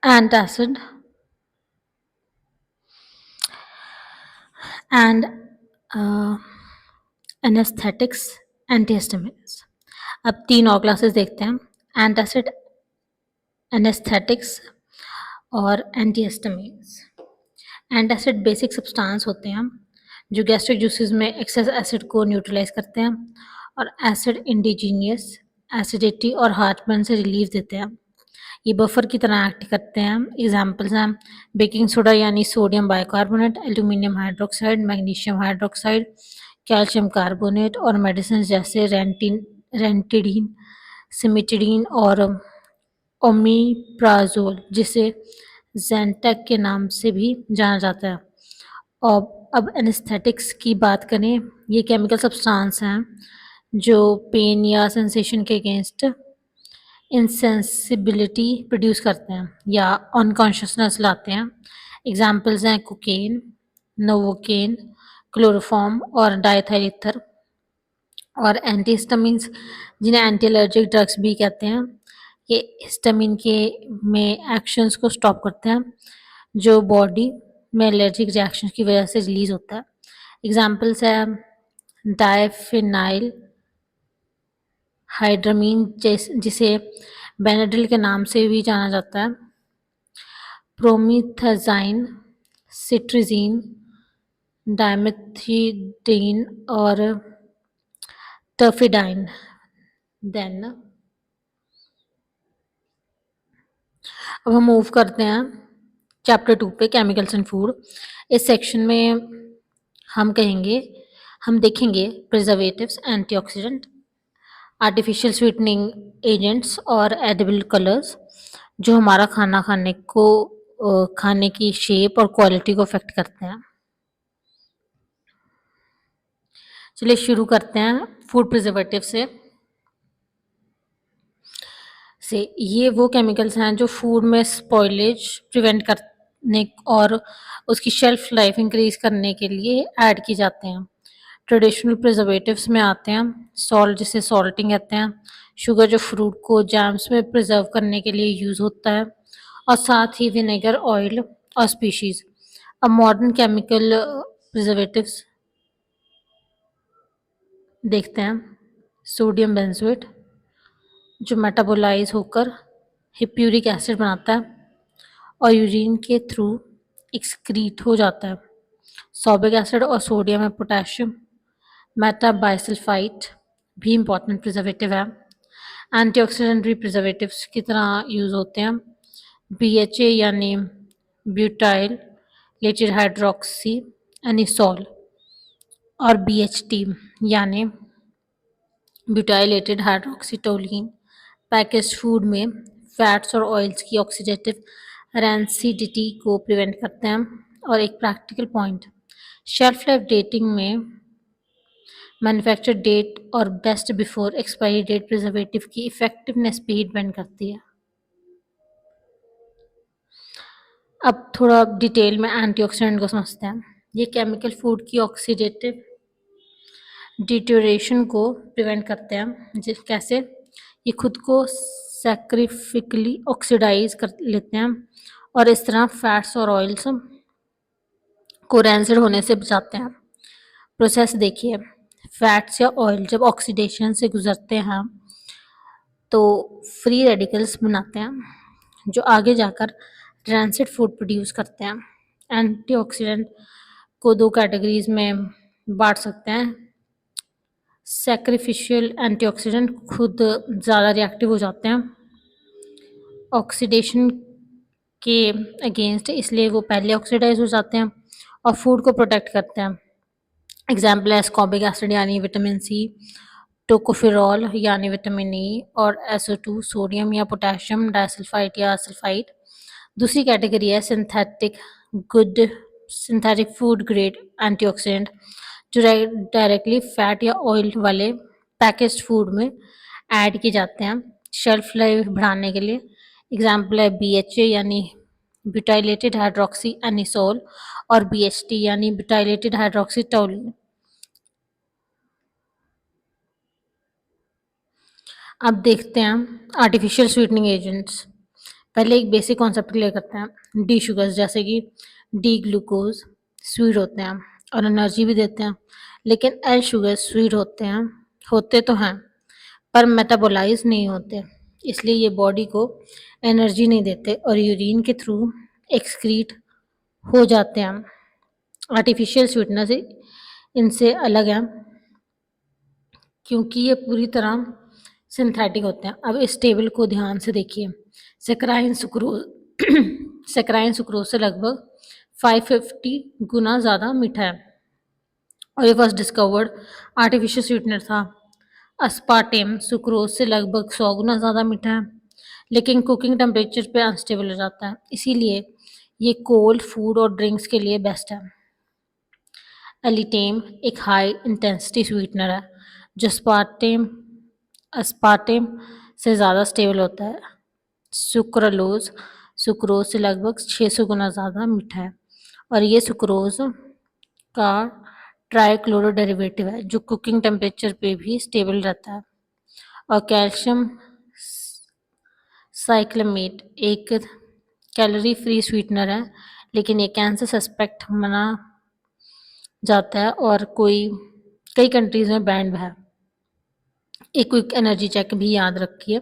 antacid and anesthetics, antihistamines। अब 3 और classes देखते हैं, एंटासिड, एनेस्थेटिक्स और एंटीहिस्टामिन्स। एंटासिड बेसिक सब्सटेंस होते हैं जो गैस्ट्रिक जूसेस में एक्सेस एसिड को न्यूट्रलाइज करते हैं और एसिड इंडिजीनियस एसिडिटी और हार्टबर्न से रिलीफ देते हैं। ये बफर की तरह एक्ट करते हैं। एग्जाम्पल्स हैं बेकिंग सोडा यानी sodium bicarbonate, aluminium hydroxide, magnesium hydroxide, calcium carbonate और मेडिसिन जैसे रेंटिडीन, सिमिटिडीन और ओमिप्राजोल, जिसे ज़ेंटेक के नाम से भी जाना जाता है। और अब एनेस्थेटिक्स की बात करें, ये केमिकल सब्सटेंस हैं जो पेन या सेंसेशन के अगेंस्ट इंसेंसिबिलिटी प्रोड्यूस करते हैं या अनकॉन्शियसनेस लाते हैं। एग्जाम्पल्स हैं कोकेन, नोवोकेन, क्लोरोफॉर्म और डायथाइथर। और एंटीहिस्टामिन्स, जिन्हें एंटी एलर्जिक ड्रग्स भी कहते हैं, ये हिस्टामिन के में एक्शंस को स्टॉप करते हैं जो बॉडी में एलर्जिक रिएक्शन की वजह से रिलीज होता है। एग्जाम्पल्स है डायफिनाइल हाइड्रामीन, जिसे बेनाड्रिल के नाम से भी जाना जाता है, प्रोमिथाजाइन, सिट्रिजीन, डायमेथिडीन और टर्फिडाइन। देन अब हम मूव करते हैं चैप्टर 2 पे, केमिकल्स एंड फूड। इस सेक्शन में हम देखेंगे preservatives, antioxidant, artificial sweetening agents और एडिबल कलर्स जो हमारा खाने की शेप और क्वालिटी को अफेक्ट करते हैं। चलिए शुरू करते हैं फूड प्रिजर्वेटिव से। ये वो केमिकल्स हैं जो फूड में स्पॉइलेज प्रिवेंट करने और उसकी शेल्फ लाइफ इंक्रीज करने के लिए ऐड की जाते हैं। ट्रेडिशनल प्रिजर्वेटिव्स में आते हैं सॉल्ट, जिसे सॉल्टिंग कहते हैं, शुगर जो फ्रूट को जैम्स में प्रिजर्व करने के लिए यूज़ होता है, और साथ ही विनेगर, ऑयल और स्पीशीज। अब मॉडर्न केमिकल प्रिजर्वेटिव्स देखते हैं। सोडियम बेंजोएट जो मेटाबोलाइज होकर हिप्यूरिक एसिड बनाता है और यूरिन के थ्रू एक्सक्रीट हो जाता है। सॉर्बिक एसिड और सोडियम है पोटेशियम। मेटाबाइसल्फाइट भी इम्पॉर्टेंट प्रिजर्वेटिव है। एंटीऑक्सीडेंट प्रिजर्वेटिव्स की तरह यूज़ होते हैं। BHA यानी ब्यूटाइल लेटेड हाइड्रोक्सी एनिसोल और BHT यानी ब्यूटाइलेटेड हाइड्रोक्सीटोलिन पैकेज्ड फूड में फैट्स और ऑयल्स की ऑक्सीडेटिव रैंसिडिटी को प्रिवेंट करते हैं। और एक practical point, shelf life dating में मैन्युफैक्चर डेट और best before expiry date preservative की इफेक्टिवनेस पे ही डिपेंड करती है। अब थोड़ा डिटेल में एंटीऑक्सीडेंट को समझते हैं। ये केमिकल फूड की ऑक्सीडेटिव डिटोरेशन को प्रिवेंट करते हैं। कैसे? ये खुद को सैक्रिफिकली ऑक्सीडाइज कर लेते हैं और इस तरह फैट्स और ऑयल्स को रैंसिड होने से बचाते हैं। प्रोसेस देखिए, फैट्स या ऑयल जब ऑक्सीडेशन से गुजरते हैं तो फ्री रेडिकल्स बनाते हैं जो आगे जाकर रैंसिड फूड प्रोड्यूस करते हैं। एंटीऑक्सीडेंट को 2 कैटेगरीज में बांट सकते हैं। सैक्रिफिशियल एंटीऑक्सीडेंट खुद ज़्यादा रिएक्टिव हो जाते हैं ऑक्सीडेशन के अगेंस्ट, इसलिए वो पहले ऑक्सीडाइज हो जाते हैं और फूड को प्रोटेक्ट करते हैं। एग्जाम्पल है स्कॉबिक एसिड यानी विटामिन सी, टोकोफेरॉल यानी विटामिन ई और SO2 सोडियम या पोटेशियम डाइसल्फाइड या सल्फाइड। दूसरी कैटेगरी है सिंथेटिक फूड ग्रेड एंटीऑक्सीडेंट जो डायरेक्टली फैट या ऑयल वाले पैकेज्ड फूड में ऐड किए जाते हैं शेल्फ लाइफ बढ़ाने के लिए। एग्जाम्पल है BHA यानी ब्यूटाइलेटेड हाइड्रोक्सी एनिसोल और BHT यानी ब्यूटाइलेटेड हाइड्रोक्सी टोलिन। अब देखते हैं आर्टिफिशियल स्वीटनिंग एजेंट्स। पहले एक बेसिक कॉन्सेप्ट क्लियर करते हैं। डी शुगर्स जैसे कि डी ग्लूकोज स्वीट होते हैं और एनर्जी भी देते हैं, लेकिन एल शुगर्स स्वीट होते तो हैं पर मेटाबोलाइज नहीं होते, इसलिए ये बॉडी को एनर्जी नहीं देते और यूरिन के थ्रू एक्सक्रीट हो जाते हैं। आर्टिफिशियल स्वीटनर से इनसे अलग है क्योंकि ये पूरी तरह सिंथेटिक होते हैं। अब इस टेबल को ध्यान से देखिए। सैकराइन सुक्रोज सैकराइन सुक्रोज से लगभग 550 गुना ज़्यादा मीठा है और ये फर्स्ट डिस्कवर्ड आर्टिफिशियल स्वीटनर था। अस्पार्टेम सुक्रोज से लगभग 100 गुना ज़्यादा मीठा है, लेकिन कुकिंग टेम्परेचर पे अनस्टेबल हो जाता है, इसीलिए ये कोल्ड फूड और ड्रिंक्स के लिए बेस्ट है। एलिटेम एक हाई इंटेंसिटी स्वीटनर है जो अस्पार्टेम से ज़्यादा स्टेबल होता है। सुक्रालोज सुक्रोज से लगभग 600 गुना ज़्यादा मीठा है और ये सुक्रोज का ट्राइक्लोरो डेरिवेटिव है जो कुकिंग टेम्परेचर पे भी स्टेबल रहता है। और कैल्शियम साइक्लमेट एक कैलोरी फ्री स्वीटनर है, लेकिन ये कैंसर सस्पेक्ट माना जाता है और कई कंट्रीज में बैंड है। एक क्विक एनर्जी चेक भी याद रखिए।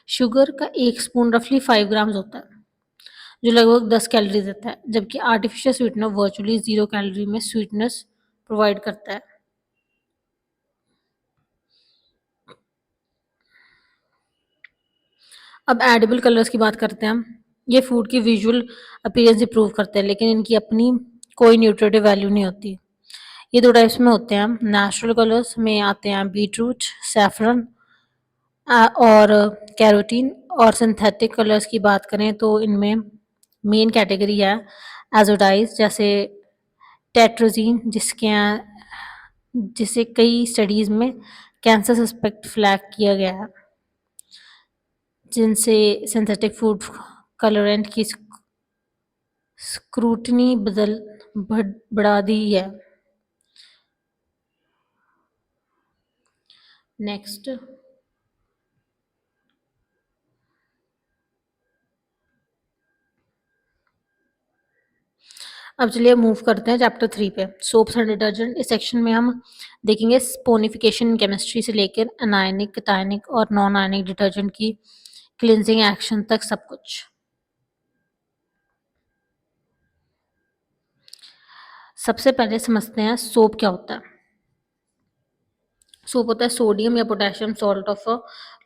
शुगर का एक स्पून रफली 5 ग्राम्स होता है जो लगभग 10 कैलोरी देता है, जबकि आर्टिफिशियल स्वीटनर वर्चुअली 0 कैलोरी में स्वीटनेस प्रोवाइड करता है। अब एडिबल कलर्स की बात करते हैं हम। ये फूड की विजुअल अपीयरेंस इंप्रूव करते हैं, लेकिन इनकी अपनी कोई न्यूट्रिटिव वैल्यू नहीं होती। ये दो टाइप्स में होते हैं। नेचुरल कलर्स में आते हैं बीटरूट, सैफरन और कैरोटीन। और सिंथेटिक कलर्स की बात करें तो इनमें मेन कैटेगरी है एजोडाइज जैसे टेट्रोजीन, जिसे कई स्टडीज में कैंसर सस्पेक्ट फ्लैग किया गया है, जिनसे सिंथेटिक फूड कलरेंट की स्क्रूटनी बढ़ा दी है। नेक्स्ट अब चलिए मूव करते हैं चैप्टर 3 पे, सोप्स एंड डिटर्जेंट। इस सेक्शन में हम देखेंगे स्पोनिफिकेशन केमिस्ट्री से लेकर अनायनिक, कैटायनिक और नॉन आयनिक डिटर्जेंट की क्लिनजिंग एक्शन तक सब कुछ। सबसे पहले समझते हैं सोप क्या होता है। सोप होता है सोडियम या potassium salt of a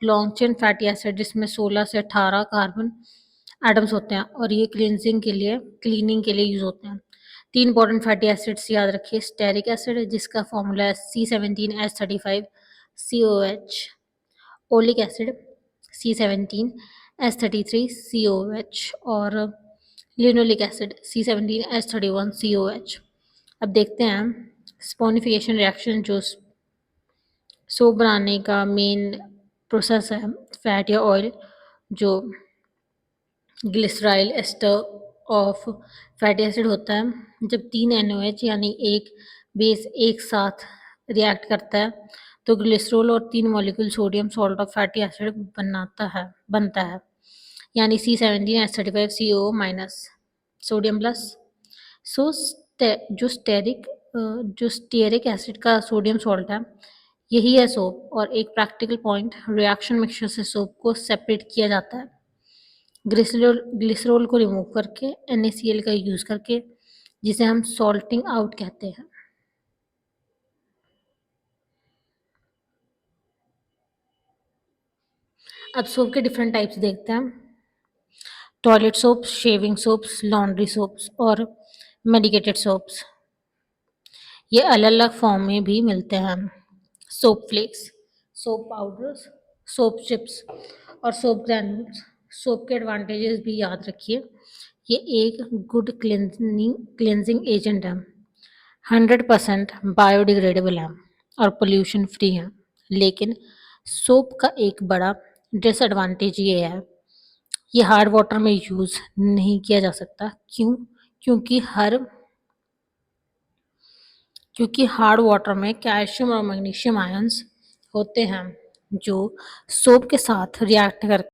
long chain fatty acid जिसमें 16 से 18 कार्बन एटम्स होते हैं और ये क्लीनिंग के लिए यूज होते हैं। 3 इंपॉर्टेंट फैटी एसिड्स याद रखिए। स्टेरिक एसिड जिसका फॉर्मूला है C17H35COH, ओलिक एसिड C17H33COH और लिनोलिक एसिड C17H31COH। अब देखते हैं स्पोनिफिकेशन रिएक्शन जो सोप बनाने का मेन प्रोसेस है। फैट या ऑयल जो glyceryl ester of fatty acid होता है, जब 3 NOH यानी एक बेस एक साथ रिएक्ट करता है तो ग्लिसरॉल और 3 molecule sodium salt of fatty acid बनता है यानी C17H35CO माइनस सोडियम प्लस। सो जो स्टेरिक एसिड का सोडियम सॉल्ट है यही है सोप। और एक प्रैक्टिकल पॉइंट, रिएक्शन मिक्सचर से सोप को सेपरेट किया जाता है ग्लिसरॉल को रिमूव करके NaCl का यूज करके, जिसे हम सॉल्टिंग आउट कहते हैं। अब सोप के डिफरेंट टाइप्स देखते हैं। Toilet soaps, shaving soaps, laundry soaps और मेडिकेटेड सोप्स। ये अलग अलग फॉर्म में भी मिलते हैं। Soap flakes, soap powders, soap chips और सोप ग्रैन्यूल्स। सोप के एडवांटेजेस भी याद रखिए। ये एक गुड क्लिनजिंग एजेंट है, 100% बायोडिग्रेडेबल है और पोल्यूशन फ्री है। लेकिन सोप का एक बड़ा डिसएडवांटेज ये है, ये हार्ड वाटर में यूज़ नहीं किया जा सकता। क्यों? क्योंकि हर क्योंकि हार्ड वाटर में कैल्शियम और मैग्नीशियम आयंस होते हैं जो सोप के साथ रिएक्ट करते